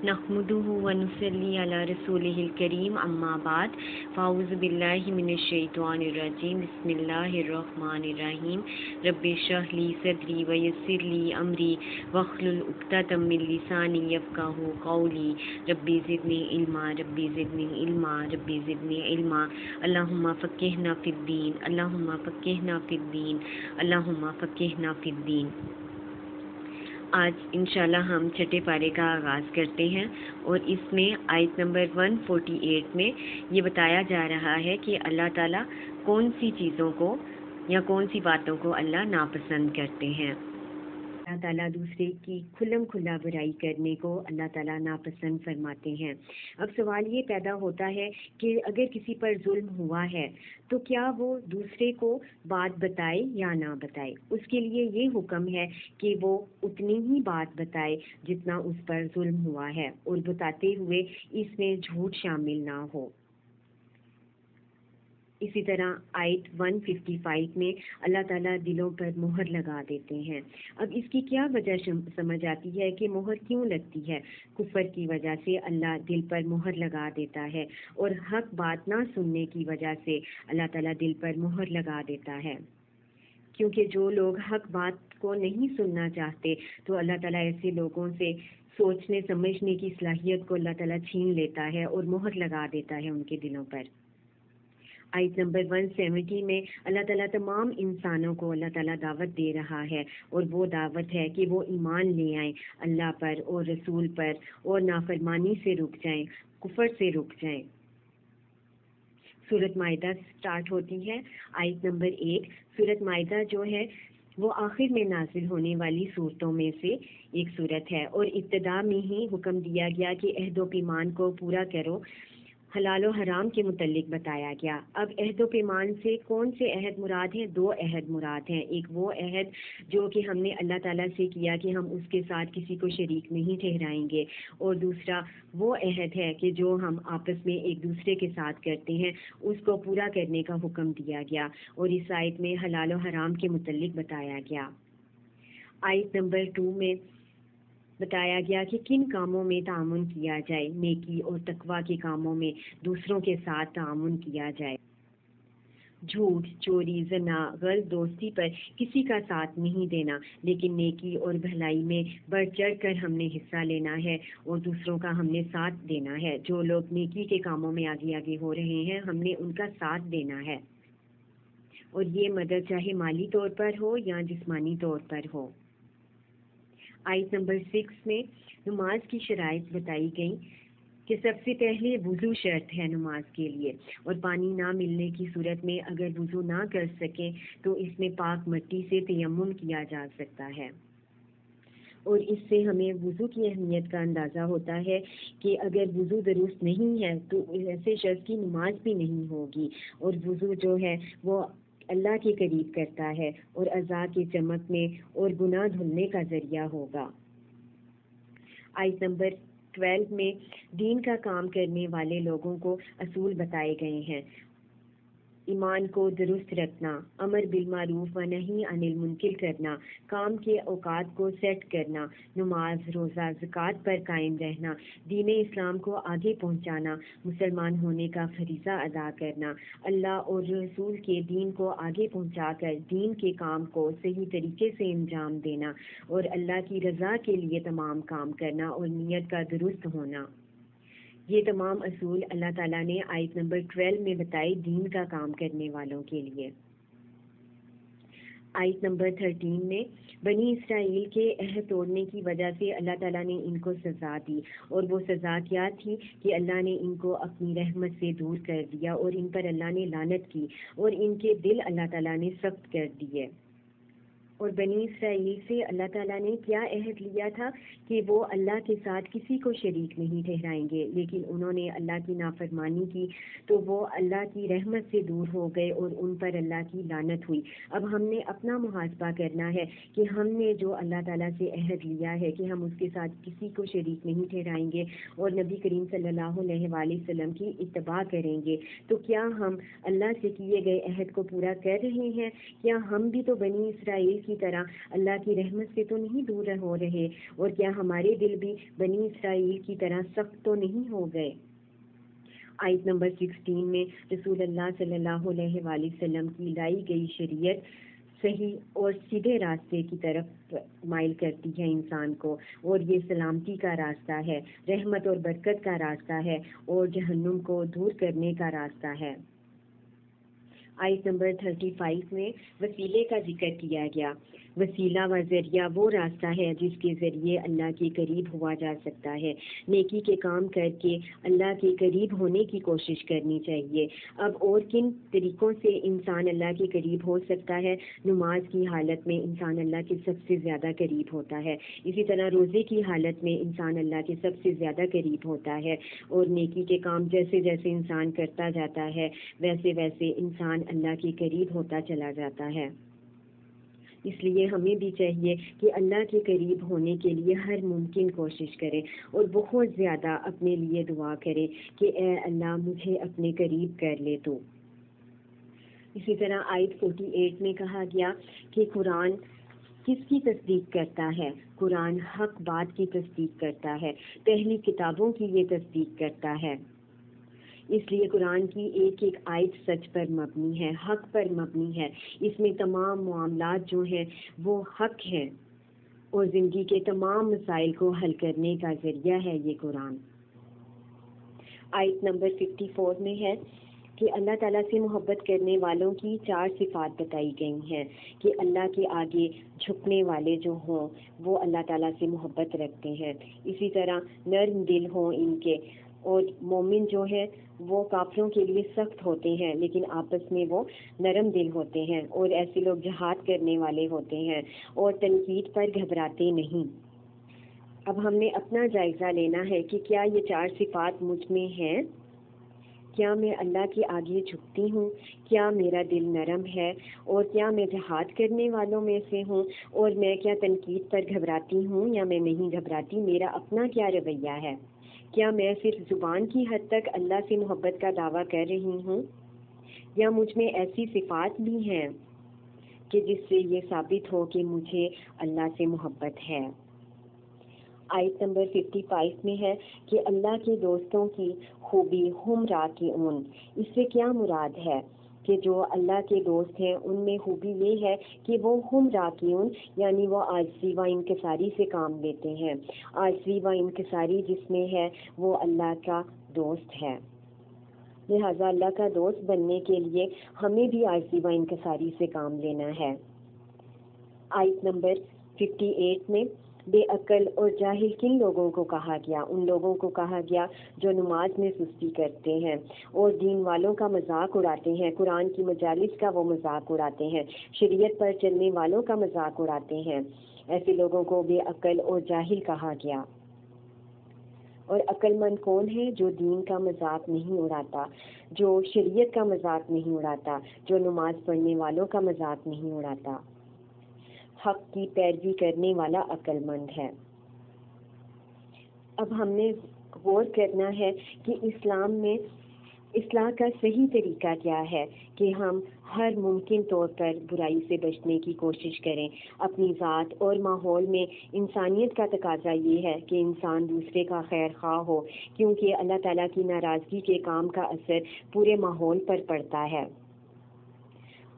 نحمده ونصلي على رسوله الكريم اما بعد فاعوذ بالله من الشیطان الرجیم بسم اللہ الرحمن الرحیم رب اشرح لي صدری ويسر لي امری واحلل عقدۃ من لسانی یفقهوا قولی رب زدنی علما رب زدنی علما رب زدنی علما اللهم فقهنا في الدین اللهم فقهنا في الدین اللهم فقهنا في الدین۔ آج انشاءاللہ ہم چھٹے پارے کا آغاز کرتے ہیں اور اس میں آیت نمبر 148 میں یہ بتایا جا رہا ہے کہ اللہ تعالیٰ کون سی چیزوں کو یا کون سی باتوں کو اللہ ناپسند کرتے ہیں۔ اللہ تعالیٰ دوسرے کی کھلم کھلا برائی کرنے کو اللہ تعالیٰ ناپسند فرماتے ہیں۔ اب سوال یہ پیدا ہوتا ہے کہ اگر کسی پر ظلم ہوا ہے تو کیا وہ دوسرے کو بات بتائے یا نہ بتائے؟ اس کے لیے یہ حکم ہے کہ وہ اتنی ہی بات بتائے جتنا اس پر ظلم ہوا ہے، اور بتاتے ہوئے اس میں جھوٹ شامل نہ ہو۔ اسی طرح آیت 155 میں اللہ تعالیٰ دلوں پر مہر لگا دیتے ہیں۔ اب اس کی کیا وجہ سمجھ آتی ہے کہ مہر کیوں لگتی ہے؟ کفر کی وجہ سے اللہ دل پر مہر لگا دیتا ہے، اور حق بات نہ سننے کی وجہ سے اللہ تعالیٰ دل پر مہر لگا دیتا ہے، کیونکہ جو لوگ حق بات کو نہیں سننا چاہتے تو اللہ تعالیٰ ایسے لوگوں سے سوچنے سمجھنے کی صلاحیت کو اللہ تعالیٰ چھین لیتا ہے اور مہر لگا دیتا ہے ان کے دلوں پر۔ آیت نمبر 170 میں اللہ تعالیٰ تمام انسانوں کو اللہ تعالیٰ دعوت دے رہا ہے، اور وہ دعوت ہے کہ وہ ایمان لے آئیں اللہ پر اور رسول پر، اور نافرمانی سے رک جائیں، کفر سے رک جائیں۔ سورۃ مائدہ سٹارٹ ہوتی ہے آیت نمبر 1۔ سورۃ مائدہ جو ہے وہ آخر میں نازل ہونے والی صورتوں میں سے ایک صورت ہے، اور ابتدا میں ہی حکم دیا گیا کہ عہد و پیمان کو پورا کرو۔ حلال و حرام کے متعلق بتایا گیا۔ اب عہد و پیمان سے کون سے عہد مراد ہیں؟ 2 عہد مراد ہیں۔ ایک وہ عہد جو کہ ہم نے اللہ تعالیٰ سے کیا کہ ہم اس کے ساتھ کسی کو شریک نہیں ٹھہرائیں گے، اور دوسرا وہ عہد ہے کہ جو ہم آپس میں ایک دوسرے کے ساتھ کرتے ہیں، اس کو پورا کرنے کا حکم دیا گیا، اور اس آیت میں حلال و حرام کے متعلق بتایا گیا۔ آیت نمبر 2 میں بتایا گیا کہ کن کاموں میں تعاون کیا جائے، نیکی اور تقویٰ کے کاموں میں دوسروں کے ساتھ تعاون کیا جائے۔ جھوٹ، چوری، زنا، غلط دوستی پر کسی کا ساتھ نہیں دینا، لیکن نیکی اور بھلائی میں بڑھ چڑھ کر ہم نے حصہ لینا ہے اور دوسروں کا ہم نے ساتھ دینا ہے۔ جو لوگ نیکی کے کاموں میں آگے آگے ہو رہے ہیں، ہم نے ان کا ساتھ دینا ہے، اور یہ مدد چاہے مالی طور پر ہو یا جسمانی طور پر ہو۔ آیت نمبر 6 میں نماز کی شرائط بتائی گئیں کہ سب سے پہلے وضو شرط ہے نماز کے لیے، اور پانی نہ ملنے کی صورت میں اگر وضو نہ کر سکیں تو اس میں پاک مٹی سے تیمم کیا جا سکتا ہے۔ اور اس سے ہمیں وضو کی اہمیت کا اندازہ ہوتا ہے کہ اگر وضو درست نہیں ہے تو ایسے شخص کی نماز بھی نہیں ہوگی، اور وضو جو ہے وہ اللہ کے قریب کرتا ہے اور اعضاء کے چمکنے اور گناہ دھلنے کا ذریعہ ہوگا۔ آیت نمبر 12 میں دین کا کام کرنے والے لوگوں کو اصول بتائے گئے ہیں۔ ایمان کو درست رکھنا، امر بالمعروف و نہی عن المنکر کرنا، کام کے اوقات کو سیٹ کرنا، نماز، روزہ، زکوٰۃ پر قائم رہنا، دین اسلام کو آگے پہنچانا، مسلمان ہونے کا فریضہ ادا کرنا، اللہ اور رسول کے دین کو آگے پہنچا کر دین کے کام کو صحیح طریقے سے انجام دینا، اور اللہ کی رضا کے لیے تمام کام کرنا اور نیت کا درست ہونا۔ یہ تمام اصول اللہ تعالیٰ نے آیت نمبر 12 میں بتائے دین کا کام کرنے والوں کے لیے۔ آیت نمبر 13 میں بنی اسرائیل کے عہد توڑنے کی وجہ سے اللہ تعالیٰ نے ان کو سزا دی، اور وہ سزا کیا تھی کہ اللہ نے ان کو اپنی رحمت سے دور کر دیا، اور ان پر اللہ نے لعنت کی، اور ان کے دل اللہ تعالیٰ نے سخت کر دیے۔ اور بنی اسرائیل سے اللہ تعالیٰ نے کیا عہد لیا تھا کہ وہ اللہ کے ساتھ کسی کو شریک نہیں ٹھہرائیں گے، لیکن انہوں نے اللہ کی نافرمانی کی تو وہ اللہ کی رحمت سے دور ہو گئے اور ان پر اللہ کی لعنت ہوئی۔ اب ہم نے اپنا محاسبہ کرنا ہے کہ ہم نے جو اللہ تعالیٰ سے عہد لیا ہے کہ ہم اس کے ساتھ کسی کو شریک نہیں ٹھہرائیں گے اور نبی کریم صلی اللہ علیہ وآلہ وسلم کی اتباع کریں گے، تو کیا ہم اللہ سے کیے گئے عہد کو پورا کر رہے ہیں؟ کیا ہم بھی تو بنی اسرائیل کی کی طرح اللہ کی رحمت سے تو نہیں دور ہو رہے، اور کیا ہمارے دل بھی بنی اسرائیل کی طرح سخت تو نہیں ہو گئے؟ آیت نمبر 16 میں رسول اللہ صلی اللہ علیہ وآلہ وسلم کی لائی گئی شریعت صحیح اور سیدھے راستے کی طرف مائل کرتی ہے انسان کو، اور یہ سلامتی کا راستہ ہے، رحمت اور برکت کا راستہ ہے، اور جہنم کو دور کرنے کا راستہ ہے۔ آیت نمبر 35 میں وسیلے کا ذکر کیا گیا۔ وسیلہ و ذریعہ وہ راستہ ہے جس کے ذریعے اللہ کے قریب ہوا جا سکتا ہے۔ نیکی کے کام کر کے اللہ کے قریب ہونے کی کوشش کرنی چاہیے۔ اب اور کن طریقوں سے انسان اللہ کے قریب ہو سکتا ہے؟ نماز کی حالت میں انسان اللہ کے سب سے زیادہ قریب ہوتا ہے، اسی طرح روزے کی حالت میں انسان اللہ کے سب سے زیادہ قریب ہوتا ہے، اور نیکی کے کام جیسے جیسے انسان کرتا جاتا ہے ویسے ویسے انسان اللہ کے قریب ہوتا چلا جاتا ہے۔ اس لیے ہمیں بھی چاہیے کہ اللہ کے قریب ہونے کے لیے ہر ممکن کوشش کرے، اور بہت زیادہ اپنے لیے دعا کرے کہ اے اللہ مجھے اپنے قریب کر لے تو۔ اسی طرح آیت 48 میں کہا گیا کہ قرآن کس کی تصدیق کرتا ہے؟ قرآن حق بات کی تصدیق کرتا ہے، پہلی کتابوں کی یہ تصدیق کرتا ہے۔ اس لیے قرآن کی ایک ایک آیت سچ پر مبنی ہے، حق پر مبنی ہے، اس میں تمام معاملات جو ہیں وہ حق ہیں، اور زندگی کے تمام مسائل کو حل کرنے کا ذریعہ ہے یہ قرآن۔ آیت نمبر 54 میں ہے کہ اللہ تعالیٰ سے محبت کرنے والوں کی 4 صفات بتائی گئی ہیں، کہ اللہ کے آگے جھکنے والے جو ہوں وہ اللہ تعالیٰ سے محبت رکھتے ہیں، اسی طرح نرم دل ہوں ان کے، اور مومن جو ہے وہ کافروں کے لیے سخت ہوتے ہیں لیکن آپس میں وہ نرم دل ہوتے ہیں، اور ایسے لوگ جہاد کرنے والے ہوتے ہیں اور تنقید پر گھبراتے نہیں۔ اب ہم نے اپنا جائزہ لینا ہے کہ کیا یہ 4 صفات مجھ میں ہیں؟ کیا میں اللہ کے آگے جھکتی ہوں؟ کیا میرا دل نرم ہے؟ اور کیا میں جہاد کرنے والوں میں سے ہوں؟ اور میں کیا تنقید پر گھبراتی ہوں یا میں نہیں گھبراتی؟ میرا اپنا کیا رویہ ہے؟ کیا میں صرف زبان کی حد تک اللہ سے محبت کا دعویٰ کر رہی ہوں، یا مجھ میں ایسی صفات بھی ہیں کہ جس سے یہ ثابت ہو کہ مجھے اللہ سے محبت ہے؟ آیت نمبر 55 میں ہے کہ اللہ کے دوستوں کی خوبی ہم راکعون، اس سے کیا مراد ہے؟ کہ جو اللہ کے دوست ہیں ان میں خوبی یہ ہے کہ وہ ہم راکعون، یعنی وہ عاجزی و انکساری سے کام لیتے ہیں۔ عاجزی و انکساری جس میں ہے وہ اللہ کا دوست ہے، لہذا اللہ کا دوست بننے کے لیے ہمیں بھی عاجزی و انکساری سے کام لینا ہے۔ آیت نمبر 58 میں بے عقل اور جاہل کن لوگوں کو کہا گیا؟ ان لوگوں کو کہا گیا جو نماز میں سستی کرتے ہیں اور دین والوں کا مذاق اڑاتے ہیں، قرآن کی مجالس کا وہ مذاق اڑاتے ہیں، شریعت پر چلنے والوں کا مذاق اڑاتے ہیں، ایسے لوگوں کو بے عقل اور جاہل کہا گیا۔ اور عقل مند کون ہے؟ جو دین کا مذاق نہیں اڑاتا، جو شریعت کا مذاق نہیں اڑاتا، جو نماز پڑھنے والوں کا مذاق نہیں اڑاتا۔ حق کی پیروی کرنے والا عقل مند ہے۔ اب ہم نے غور کرنا ہے کہ اسلام میں اصلاح کا صحیح طریقہ کیا ہے، کہ ہم ہر ممکن طور پر برائی سے بچنے کی کوشش کریں۔ اپنی ذات اور ماحول میں انسانیت کا تقاضا یہ ہے کہ انسان دوسرے کا خیر خواہ ہو، کیونکہ اللہ تعالیٰ کی ناراضگی کے کام کا اثر پورے ماحول پر پڑتا ہے،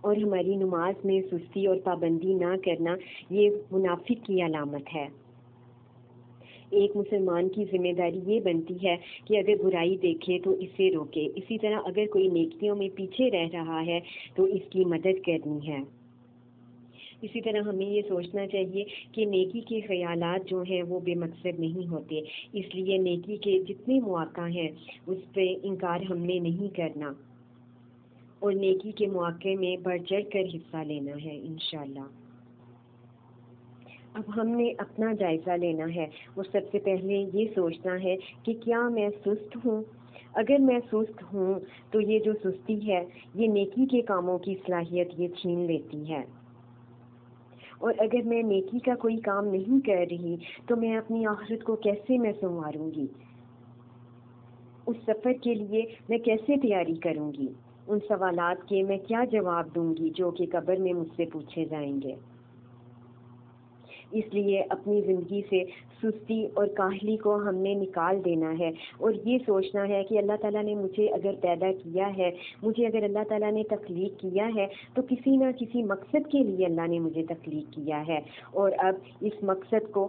اور ہماری نماز میں سستی اور پابندی نہ کرنا یہ منافق کی علامت ہے۔ ایک مسلمان کی ذمہ داری یہ بنتی ہے کہ اگر برائی دیکھے تو اسے روکے، اسی طرح اگر کوئی نیکیوں میں پیچھے رہ رہا ہے تو اس کی مدد کرنی ہے۔ اسی طرح ہمیں یہ سوچنا چاہیے کہ نیکی کے خیالات جو ہیں وہ بے مقصد نہیں ہوتے، اس لیے نیکی کے جتنے مواقع ہیں اس پہ انکار ہم نے نہیں کرنا، اور نیکی کے مواقع میں بڑھ چڑھ کر حصہ لینا ہے انشاءاللہ۔ اب ہم نے اپنا جائزہ لینا ہے، اور سب سے پہلے یہ سوچنا ہے کہ کیا میں سست ہوں؟ اگر میں سست ہوں تو یہ جو سستی ہے یہ نیکی کے کاموں کی صلاحیت یہ چھین لیتی ہے، اور اگر میں نیکی کا کوئی کام نہیں کر رہی تو میں اپنی آخرت کو کیسے میں سنواروں گی؟ اس سفر کے لیے میں کیسے تیاری کروں گی؟ ان سوالات کے میں کیا جواب دوں گی جو کہ قبر میں مجھ سے پوچھے جائیں گے؟ اس لیے اپنی زندگی سے سستی اور کاہلی کو ہم نے نکال دینا ہے اور یہ سوچنا ہے کہ اللہ تعالیٰ نے مجھے اگر پیدا کیا ہے، مجھے اگر اللہ تعالیٰ نے تخلیق کیا ہے تو کسی نہ کسی مقصد کے لیے اللہ نے مجھے تخلیق کیا ہے، اور اب اس مقصد کو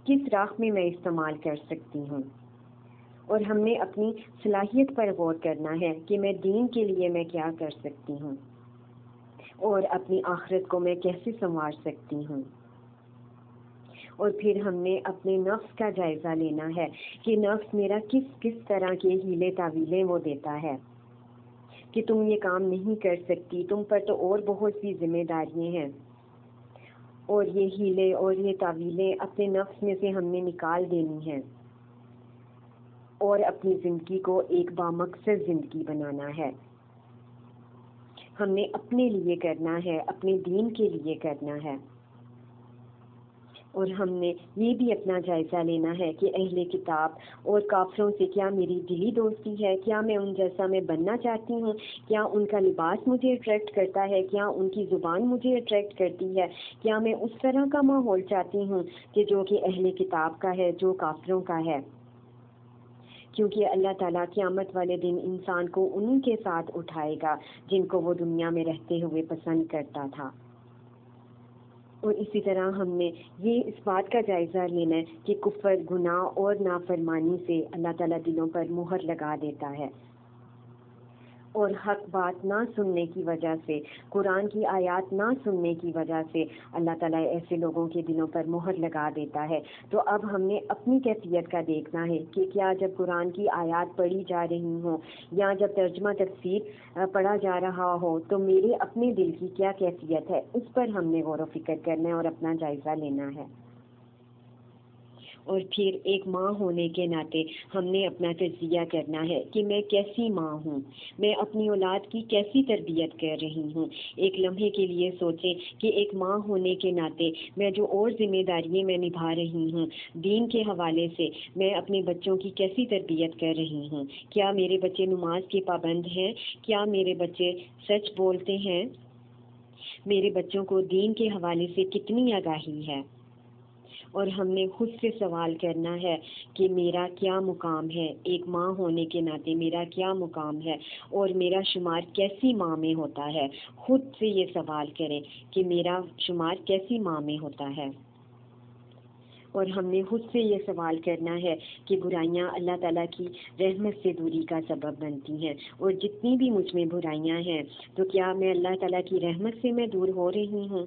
کس راہ میں استعمال کر سکتی ہوں۔ اور ہم نے اپنی صلاحیت پر غور کرنا ہے کہ میں دین کے لیے میں کیا کر سکتی ہوں اور اپنی آخرت کو میں کیسے سنوار سکتی ہوں۔ اور پھر ہم نے اپنے نفس کا جائزہ لینا ہے کہ نفس میرا کس طرح کے ہیلے تعویلیں وہ دیتا ہے کہ تم یہ کام نہیں کر سکتی، تم پر تو اور بہت سی ذمہ داریاں ہیں، اور یہ ہیلے اور یہ تعویلیں اپنے نفس میں سے ہم نے نکال دینی ہیں اور اپنی زندگی کو ایک بامقصد زندگی بنانا ہے۔ ہم نے اپنے لیے کرنا ہے، اپنے دین کے لیے کرنا ہے، اور ہم نے یہ بھی اپنا جائزہ لینا ہے کہ اہل کتاب اور کافروں سے کیا میری دلی دوستی ہے، کیا میں ان جیسا میں بننا چاہتی ہوں، کیا ان کا لباس مجھے اٹریکٹ کرتا ہے، کیا ان کی زبان مجھے اٹریکٹ کرتی ہے، کیا میں اس طرح کا ماحول چاہتی ہوں کہ جو کہ اہل کتاب کا ہے، جو کافروں کا ہے، کیونکہ اللہ تعالیٰ قیامت والے دن انسان کو انہی کے ساتھ اٹھائے گا جن کو وہ دنیا میں رہتے ہوئے پسند کرتا تھا۔ اور اسی طرح ہم نے یہ اس بات کا جائزہ لینا ہے کہ کفر، گناہ اور نافرمانی سے اللہ تعالیٰ دلوں پر مہر لگا دیتا ہے، اور حق بات نہ سننے کی وجہ سے، قرآن کی آیات نہ سننے کی وجہ سے اللہ تعالیٰ ایسے لوگوں کے دلوں پر مہر لگا دیتا ہے۔ تو اب ہم نے اپنی کیفیت کا دیکھنا ہے کہ کیا جب قرآن کی آیات پڑھی جا رہی ہوں یا جب ترجمہ تفسیر پڑھا جا رہا ہو تو میرے اپنے دل کی کیا کیفیت ہے، اس پر ہم نے غور و فکر کرنا ہے اور اپنا جائزہ لینا ہے۔ اور پھر ایک ماں ہونے کے ناطے ہم نے اپنا تجزیہ کرنا ہے کہ میں کیسی ماں ہوں، میں اپنی اولاد کی کیسی تربیت کر رہی ہوں۔ ایک لمحے کے لیے سوچیں کہ ایک ماں ہونے کے ناطے میں جو اور ذمہ داریاں میں نبھا رہی ہوں، دین کے حوالے سے میں اپنے بچوں کی کیسی تربیت کر رہی ہوں۔ کیا میرے بچے نماز کے پابند ہیں؟ کیا میرے بچے سچ بولتے ہیں؟ میرے بچوں کو دین کے حوالے سے کتنی آگاہی ہے؟ اور ہم نے خود سے سوال کرنا ہے کہ میرا کیا مقام ہے، ایک ماں ہونے کے ناطے میرا کیا مقام ہے اور میرا شمار کیسی ماں میں ہوتا ہے۔ خود سے یہ سوال کریں کہ میرا شمار کیسی ماں میں ہوتا ہے۔ اور ہم نے خود سے یہ سوال کرنا ہے کہ برائیاں اللہ تعالیٰ کی رحمت سے دوری کا سبب بنتی ہیں، اور جتنی بھی مجھ میں برائیاں ہیں تو کیا میں اللہ تعالیٰ کی رحمت سے میں دور ہو رہی ہوں،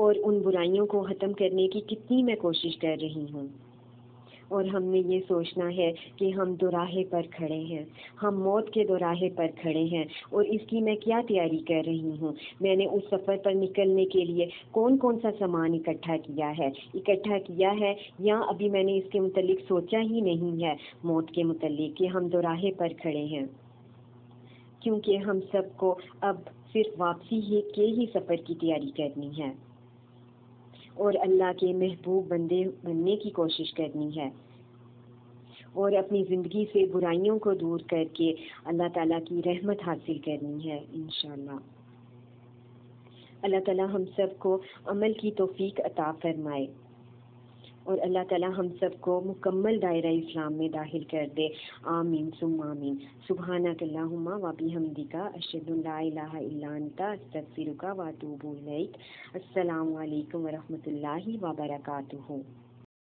اور ان برائیوں کو ختم کرنے کی کتنی میں کوشش کر رہی ہوں۔ اور ہم نے یہ سوچنا ہے کہ ہم دوراہے پر کھڑے ہیں، ہم موت کے دوراہے پر کھڑے ہیں، اور اس کی میں کیا تیاری کر رہی ہوں۔ میں نے اس سفر پر نکلنے کے لیے کون سا سامان اکٹھا کیا ہے یا ابھی میں نے اس کے متعلق سوچا ہی نہیں ہے، موت کے متعلق، کہ ہم دوراہے پر کھڑے ہیں، کیونکہ ہم سب کو اب صرف واپسی کے ہی سفر کی تیاری کرنی ہے اور اللہ کے محبوب بندے بننے کی کوشش کرنی ہے، اور اپنی زندگی سے برائیوں کو دور کر کے اللہ تعالیٰ کی رحمت حاصل کرنی ہے انشاءاللہ۔ اللہ تعالیٰ ہم سب کو عمل کی توفیق عطا فرمائے، اور اللہ تعالیٰ ہم سب کو مکمل دائرہ اسلام میں داخل کر دے، آمین ثم آمین۔ سبحانک اللہم و بحمدک، اشہد ان لا الہ الا انت، استغفرک و اتوب الیک۔ السلام علیکم ورحمۃ اللہ وبرکاتہ۔